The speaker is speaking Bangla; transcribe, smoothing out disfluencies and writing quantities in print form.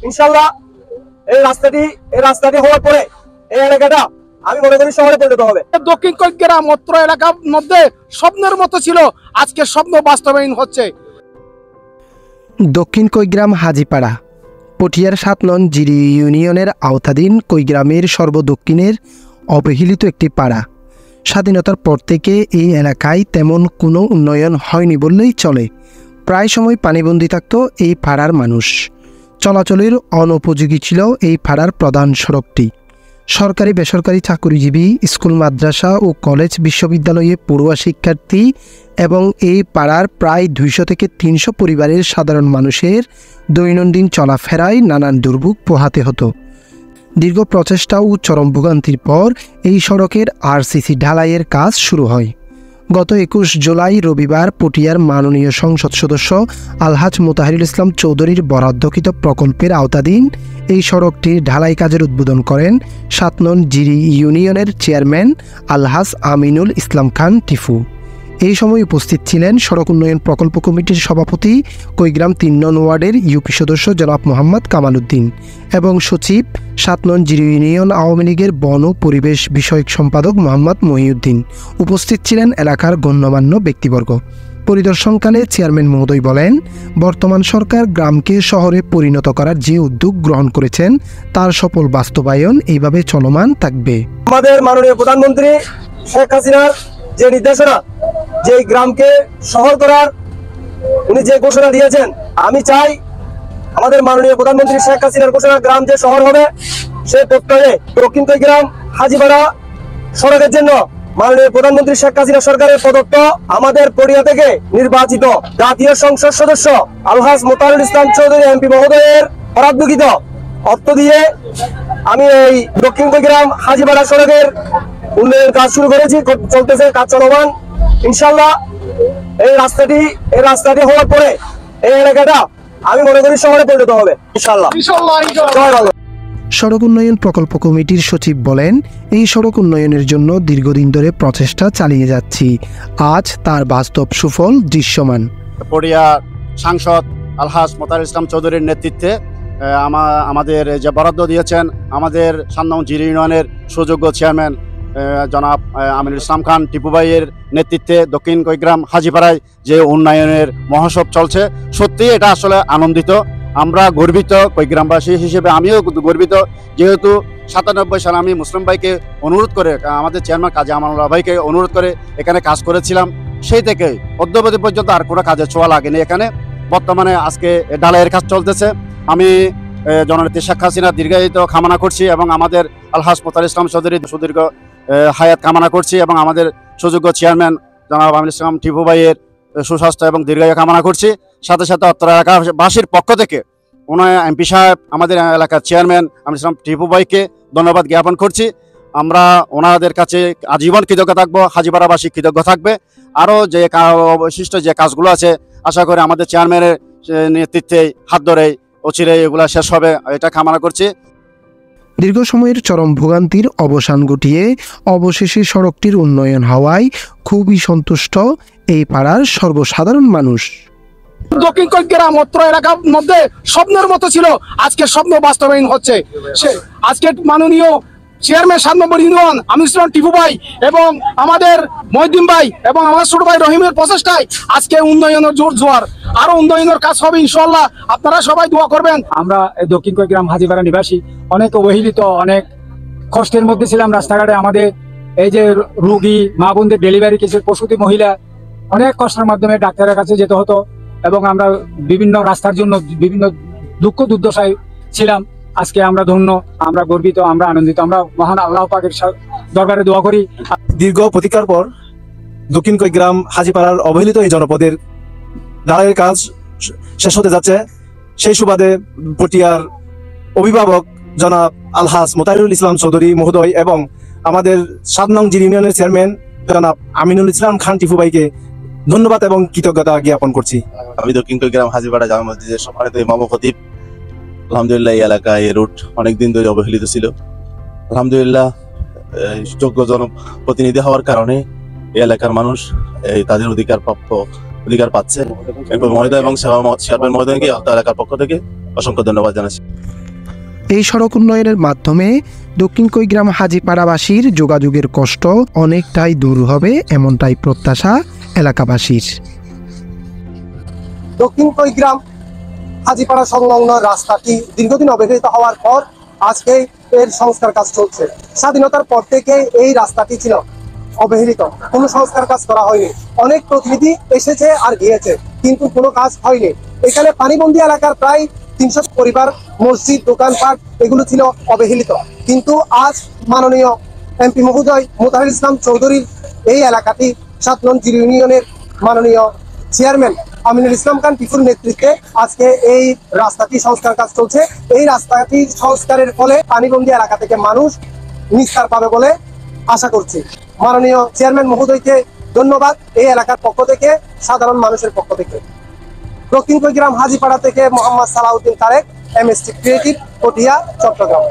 ইনশাল্লাহ এই রাস্তাটি হওয়ার পরে এই এলাকাটা আমি মনে করি শহরে পরিণত হবে। দক্ষিণ কৈগ্রাম অত্র এলাকার মধ্যে স্বপ্নের মতো ছিল, আজকে স্বপ্ন বাস্তবায়ন হচ্ছে। দক্ষিণ কৈগ্রাম হাজিপাড়া পটিয়ার ৭ নং জিরি ইউনিয়নের আওতাধীন কৈগ্রামের সর্বদক্ষিণের অবহেলিত একটি পাড়া। স্বাধীনতার পর থেকে এই এলাকায় তেমন কোনো উন্নয়ন হয়নি বললেই চলে। প্রায় সময় পানিবন্দী থাকত এই পাড়ার মানুষ। চলাচলের অনুপযোগী ছিল এই পাড়ার প্রধান সড়কটি। সরকারি বেসরকারি চাকরিজীবী, স্কুল, মাদ্রাসা ও কলেজ, বিশ্ববিদ্যালয়ে পড়ুয়া শিক্ষার্থী এবং এই পাড়ার প্রায় ২০০ থেকে ৩০০ পরিবারের সাধারণ মানুষের দৈনন্দিন চলাফেরায় নানান দুর্ভোগ পোহাতে হতো। দীর্ঘ প্রচেষ্টা ও চরম ভোগান্তির পর এই সড়কের আরসিসি ঢালাইয়ের কাজ শুরু হয়। গত ২১ জুলাই রবিবার পটিয়ার মাননীয় সংসদ সদস্য আলহাজ মোতাহারুল ইসলাম চৌধুরীর বরাদ্দকৃত প্রকল্পের আওতাধীন এই সড়কটির ঢালাই কাজের উদ্বোধন করেন ৭ নং জিরি ইউনিয়নের চেয়ারম্যান আলহাজ আমিনুল ইসলাম খান টিফু। এই সময় উপস্থিত ছিলেন সড়ক উন্নয়ন প্রকল্প কমিটির সভাপতি, কৈগ্রাম ৩ নং ওয়ার্ডের ইউপি সদস্য জনাব মোহাম্মদ কামাল উদ্দিন এবং সচিব ৭ নং জিরি ইউনিয়ন আওয়ামী লীগের বন ও পরিবেশ বিষয়ক সম্পাদক মোহাম্মদ মহিউদ্দিন। উপস্থিত ছিলেন এলাকার গণ্যমান্য ব্যক্তিবর্গ। পরিদর্শনকালে চেয়ারম্যান মহোদয় বলেন, বর্তমান সরকার গ্রামকে শহরে পরিণত করার যে উদ্যোগ গ্রহণ করেছেন তার সফল বাস্তবায়ন এইভাবে চলমান থাকবে। আমাদের মাননীয় প্রধানমন্ত্রী শেখ হাসিনার যে নির্দেশনা, যে গ্রামকে শহর করার উনি যে ঘোষণা দিয়েছেন, আমি চাই আমাদের মাননীয় প্রধানমন্ত্রী শেখ হাসিনার ঘোষণা গ্রাম যে শহর হবে সে প্রত্যয়ে দক্ষিণ কৈগ্রাম হাজিপাড়া সড়কের জন্য মাননীয় প্রধানমন্ত্রী শেখ হাসিনা সরকারের প্রদত্ত আমাদের পটিয়া থেকে নির্বাচিত জাতীয় সংসদ সদস্য আলহাজ মোতাহারুল ইসলাম চৌধুরী এমপি মহোদয়ের বরাদ্দকৃত অর্থ দিয়ে আমি এই দক্ষিণ কৈগ্রাম হাজিপাড়া সড়কের উন্নয়ন কাজ শুরু করেছি, চলতেছে, কাজ চলমান। ইনশাল্লাহ এই রাস্তাটি হওয়ার পরে এই এলাকাটা আমি মনে করি শহরে পরিণত হবে ইনশাল্লাহ। সড়ক উন্নয়ন প্রকল্প কমিটির সচিব বলেন, এই সড়ক উন্নয়নের জন্য দীর্ঘদিন ধরে প্রচেষ্টা চালিয়ে যাচ্ছি, আজ তার বাস্তব সুফল দৃশ্যমান। পটিয়া সাংসদ আলহাজ মোতাহারুল ইসলাম চৌধুরীর নেতৃত্বে আমাদের যে বরাদ্দ দিয়েছেন আমাদের ৭ নং জিরি ইউনিয়নের সুযোগ্য চেয়ারম্যান জনাব আমিনুল ইসলাম খান টিপু ভাইয়ের নেতৃত্বে দক্ষিণ কৈগ্রাম হাজিপাড়ায় যে উন্নয়নের মহোৎসব চলছে, সত্যি এটা আসলে আনন্দিত। আমরা গর্বিত কৈগ্রামবাসী হিসেবে, আমিও গর্বিত, যেহেতু ৯৭ সালে আমি মুসলিম ভাইকে অনুরোধ করে, আমাদের চেয়ারম্যান কাজী আমানুল্লাহ ভাইকে অনুরোধ করে এখানে কাজ করেছিলাম। সেই থেকে অদ্যাবধি পর্যন্ত আর কোনো কাজের ছোঁয়া লাগেনি এখানে। বর্তমানে আজকে ঢালাইয়ের কাজ চলতেছে। আমি জননেত্রী শেখ হাসিনা দীর্ঘায়িত কামনা করছি এবং আমাদের আলহাজ মোতাহারুল ইসলাম চৌধুরী সুদীর্ঘ হায়াত কামনা করছি এবং আমাদের সুযোগ্য চেয়ারম্যান জনাব আমিনুল ইসলাম টিপু ভাইয়ের সুস্বাস্থ্য এবং দীর্ঘায়ু কামনা করছি। সাথে সাথে অত্র এলাকাবাসীর পক্ষ থেকে এমপি সাহেব, আমাদের এলাকার চেয়ারম্যান আমিনুল ইসলাম টিপু ভাইকে ধন্যবাদ জ্ঞাপন করছি। আমরা ওনাদের কাছে আজীবন কৃতজ্ঞ থাকবো, হাজিপাড়াবাসী কৃতজ্ঞ থাকবে। আরও যে অবশিষ্ট যে কাজগুলো আছে, আশা করি আমাদের চেয়ারম্যানের নেতৃত্বে হাত ধরে অচিরেই এগুলো শেষ হবে, এটা কামনা করছি। দীর্ঘ সময়ের চরম ভোগান্তির অবসান ঘটিয়ে অবশেষে সড়কটির উন্নয়ন হওয়ায় খুবই সন্তুষ্ট এই পাড়ার সর্বসাধারণ মানুষ। দক্ষিণ কৈগ্রাম অত্র এলাকার মধ্যে স্বপ্নের মতো ছিল, আজকে স্বপ্ন বাস্তবায়ন হচ্ছে। আজকে মাননীয় চেয়ারম্যান ৭ নম্বর ইউনিয়ন আমিনুল ইসলাম টিপু ভাই এবং আমাদের মহিউদ্দিন ভাই এবং আমাদের ছোট ভাই রহিমের প্রচেষ্টায় আজকে উন্নয়নের জোর জোয়ার, আরো উন্নয়নের কাজ হবে ইনশাল্লাহ। আপনারা সবাই দোয়া করবেন। আমরা দক্ষিণ কৈগ্রাম হাজিপাড়া নিবাসী অনেক অবহেলিত, অনেক কষ্টের মধ্যে ছিলাম। রাস্তাঘাটে আমাদের এই যে রোগী মা বোনদের ডেলিভারি কেসের প্রসূতি মহিলা অনেক কষ্টের মাধ্যমে ডাক্তারের কাছে যেতে হতো এবং আমরা বিভিন্ন রাস্তার জন্য বিভিন্ন দুঃখ দুর্দশায় ছিলাম। আজকে আমরা ধন্য, আমরা গর্বিত, আমরা আনন্দিত। আমরা মহান আল্লাহ পাকের দরবারে দোয়া করি। দীর্ঘ প্রতীক্ষার পর দক্ষিণ কৈগ্রাম হাজিপাড়ার অবহেলিত এই জনপদের ঢালাইয়ের কাজ শেষ হতে যাচ্ছে। সেই সুবাদে পটিয়ার অভিভাবক জনাব আলহাজ মোতাহারুল ইসলাম চৌধুরী মহোদয় এবং আমাদের ৭ নং জিরি ইউনিয়নের চেয়ারম্যান জনাব আমিনুল ইসলাম খান টিপু ভাইকে ধন্যবাদ এবং কৃতজ্ঞতা জ্ঞাপন করছি। আমি দক্ষিণ কৈগ্রাম হাজিপাড়া জামে মসজিদের সম্মানিত ইমাম ও খতিব। আলহামদুলিল্লাহ, এই এলাকায় এই রুট অনেকদিন ধরে অবহেলিত ছিল। আলহামদুলিল্লাহ, যোগ্য জনপ্রতিনিধি হওয়ার কারণে এই এলাকার মানুষ তাদের অধিকার পাচ্ছে। মহোদয় এবং চেয়ারম্যান মহোদয়কে এলাকার পক্ষ থেকে অসংখ্য ধন্যবাদ জানাচ্ছি। এই সড়ক উন্নয়নের মাধ্যমে দক্ষিণ কৈগ্রাম হাজিপাড়াবাসীর যোগাযোগের কষ্ট অনেকটাই দূর হবে, এমনটাই প্রত্যাশা এলাকাবাসীর। দক্ষিণ কৈগ্রাম হাজিপাড়া সংলগ্ন রাস্তাটি দীর্ঘদিন অবহেলিত হওয়ার পর আজকে এর সংস্কার কাজ চলছে। স্বাধীনতার পর থেকে এই রাস্তাটি ছিল অবহেলিত, কোনো সংস্কার কাজ করা হয়নি। অনেক প্রতিনিধি এসেছে আর গিয়েছে, কিন্তু কোনো কাজ হয়নি। এখানে পানিবন্দী এলাকার প্রায় 300 পরিবার, মসজিদ, দোকানপাট এগুলো ছিল অবহেলিত। কিন্তু আজ মাননীয় এমপি মহোদয় মোতাহার ইসলাম চৌধুরীর এই এলাকাটি 7 নং জিরো ইউনিয়নের মাননীয় চেয়ারম্যান আমিনুল ইসলাম খান টিপুর নেতৃত্বে আজকে এই রাস্তাটি সংস্কার কাজ চলছে। এই রাস্তাটি সংস্কারের ফলে পানিবন্দী এলাকা থেকে মানুষ নিস্তার পাবে বলে আশা করছি। মাননীয় চেয়ারম্যান মহোদয়কে ধন্যবাদ এই এলাকার পক্ষ থেকে, সাধারণ মানুষের পক্ষ থেকে। দক্ষিণ কৈগ্রাম হাজিপাড়া থেকে মোহাম্মদ সালাউদ্দিন তারেক, MST ক্রিয়েটিভ, পটিয়া, চট্টগ্রাম।